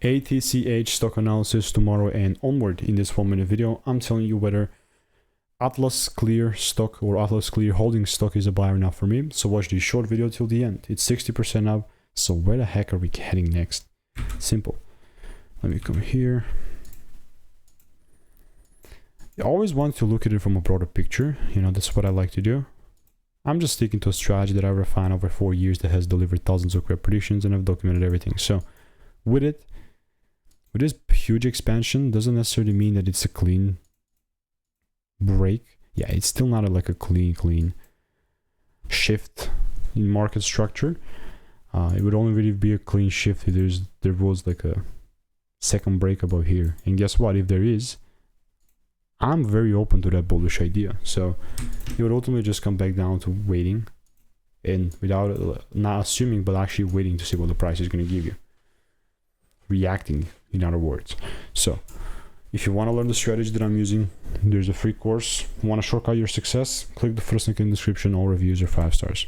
ATCH stock analysis tomorrow and onward. In this 1-minute video, I'm telling you whether Atlasclear stock or Atlasclear Holdings stock is a buy or not for me. So watch this short video till the end. It's 60% up. So where the heck are we heading next? Simple. Let me come here. I always want to look at it from a broader picture. You know, that's what I like to do. I'm just sticking to a strategy that I've refined over 4 years that has delivered thousands of great predictions, and I've documented everything. So with this huge expansion, doesn't necessarily mean that it's a clean break. Yeah, it's still not like a clean shift in market structure. It would only really be a clean shift if there was like a second break above here. And guess what? If there is, I'm very open to that bullish idea. So it would ultimately just come back down to waiting, and without not assuming, but actually waiting to see what the price is going to give you. Reacting, in other words. So if you want to learn the strategy that I'm using, there's a free course. Want to shortcut your success? Click the first link in the description. All reviews are 5 stars.